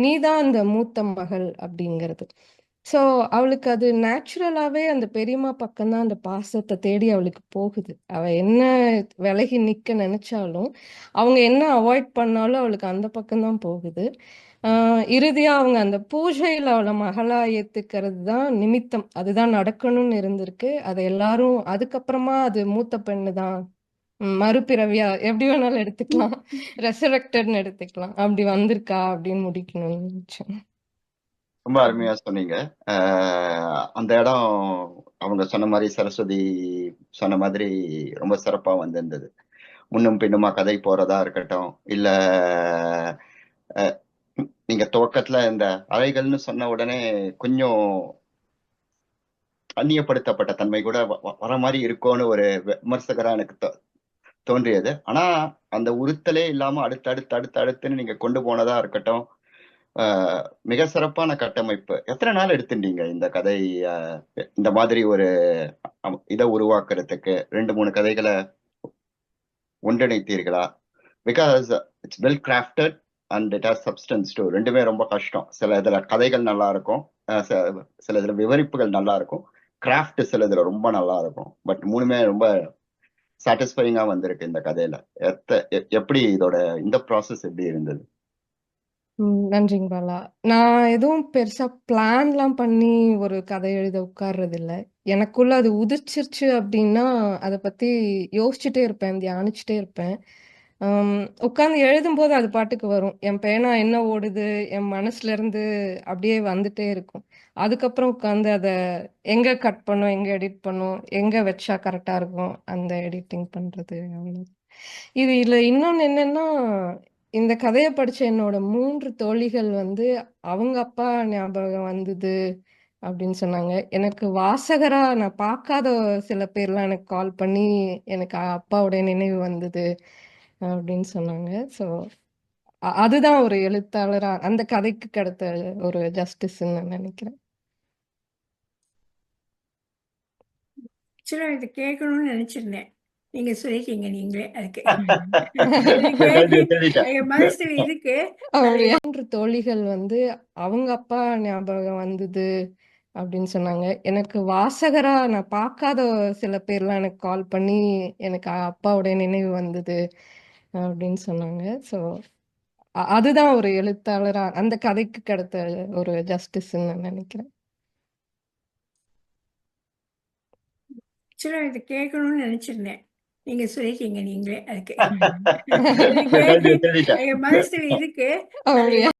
நீதான் அந்த மூத்த மகள் அப்படிங்கிறது. ஸோ அவளுக்கு அது நேச்சுரலாவே அந்த பெரியம்மா பக்கம் தான் அந்த பாசத்தை தேடி அவளுக்கு போகுது. அவ என்ன விலகி நிக்க நினைச்சாலும், அவங்க என்ன அவாய்ட் பண்ணாலும் அவளுக்கு அந்த பக்கம் தான் போகுது. இறுதியா அவங்க அந்த பூஜையில அவள மகளா ஏத்துக்கிறது தான் நிமித்தம். அதுதான் நடக்கணும்னு இருந்திருக்கு. அத எல்லாரும் அதுக்கப்புறமா அது மூத்த பெண்ணு தான். மறுபிறவியா எப்படி வேணாலும் எடுத்துக்கலாம். ரெசரெக்டட்ன்னு எடுத்துக்கலாம். அப்படி வந்திருக்கா அப்படின்னு முடிக்கணும்னு நினைச்சேன். ரொம்ப அருமையா சொன்னீங்க. அந்த இடம் அவங்க சொன்ன மாதிரி சரஸ்வதி சொன்ன மாதிரி ரொம்ப சிறப்பா வந்திருந்தது. முன்னும் பின்னுமா கதை போறதா இருக்கட்டும், இல்ல அஹ், நீங்க துவக்கத்துல இந்த அலைகள்னு சொன்ன உடனே கொஞ்சம் அந்நியப்படுத்தப்பட்ட தன்மை கூட வர மாதிரி இருக்கும்னு ஒரு விமர்சகரா எனக்கு தோன்றியது. ஆனா அந்த உறுத்தலே இல்லாம அடுத்தடுத்து அடுத்தடுத்துன்னு நீங்க கொண்டு போனதா இருக்கட்டும், மிக சிறப்பான கட்டமைப்பு. எத்தனை நாள் எடுத்துட்டீங்க இந்த கதை, அஹ், இந்த மாதிரி ஒரு இதை உருவாக்குறதுக்கு? ரெண்டு மூணு கதைகளை ஒன்றிணைத்தீர்களா? Because it's well crafted and it has substance too. ரெண்டுமே ரொம்ப கஷ்டம். சில இதுல கதைகள் நல்லா இருக்கும், சில இதுல விவரிப்புகள் நல்லா இருக்கும், கிராஃப்ட் சில இதுல ரொம்ப நல்லா இருக்கும். பட் மூணுமே ரொம்ப சாட்டிஸ்ஃபைங்கா வந்திருக்கு இந்த கதையில. எப்படி இதோட இந்த ப்ராசஸ் எப்படி இருந்தது? நன்றிங்க பாலா. நான் எதுவும் பெருசா பிளான்லாம் பண்ணி ஒரு கதை எழுத உட்கார்றதில்ல. எனக்குள்ள அது உதிச்சிருச்சு அப்படின்னா, அத பத்தி யோசிச்சுட்டே இருப்பேன், தியானிச்சுட்டே இருப்பேன். அம் உட்கார்ந்து எழுதும்போது அது பாட்டுக்கு வரும். என் பேனா என்ன ஓடுது, என் மனசுல இருந்து அப்படியே வந்துட்டே இருக்கும். அதுக்கப்புறம் உட்கார்ந்து அத எங்க கட் பண்ணும், எங்க எடிட் பண்ணும், எங்க வச்சா கரெக்ட்டா இருக்கும், அந்த எடிட்டிங் பண்றது அவ்வளோ. இதுல இன்னொன்னு என்னன்னா, இந்த கதைய படிச்ச என்னோட 3 தோழிகள் வந்து, அவங்க அப்பா ஞாபகம் வந்தது அப்படின்னு சொன்னாங்க. எனக்கு வாசகரா நான் பார்க்காத சில பேர்லாம் எனக்கு கால் பண்ணி, எனக்கு அப்பாவுடைய நினைவு வந்தது அப்படின்னு சொன்னாங்க. ஸோ, அதுதான் ஒரு எழுத்தாளரா அந்த கதைக்கு கிடைத்த ஒரு ஜஸ்டிஸ்ன்னு நான் நினைக்கிறேன். ஆக்சுவலா இத கேட்கணும்னு நெனச்சிருந்தேன். நீங்க சொல்லிட்டீங்க நீங்களே அதுக்கு. இது தேடிட்டேன். என் மனசுல இருக்கு. அப்படியா? 3 தோழிகள் வந்து, அவங்க அப்பா ஞாபகம் வந்தது அப்படின்னு சொன்னாங்க. எனக்கு வாசகரா நான் பார்க்காத சில பேர்லாம் எனக்கு கால் பண்ணி, எனக்கு அப்பாவுடைய நினைவு வந்தது அப்படின்னு சொன்னாங்க. ஸோ, அதுதான் ஒரு எழுத்தாளரா அந்த கதைக்கு கிடைத்த ஒரு ஜஸ்டிஸ்ன்னு நான் நினைக்கிறேன். ஆக்சுவலா இத கேட்கணும்னு நெனச்சிருந்தேன். நீங்க சொல்லிட்டீங்க நீங்களே அதுக்கு. இது தேடிட்டேன். என் மனசுல இருக்கு. அப்படியா?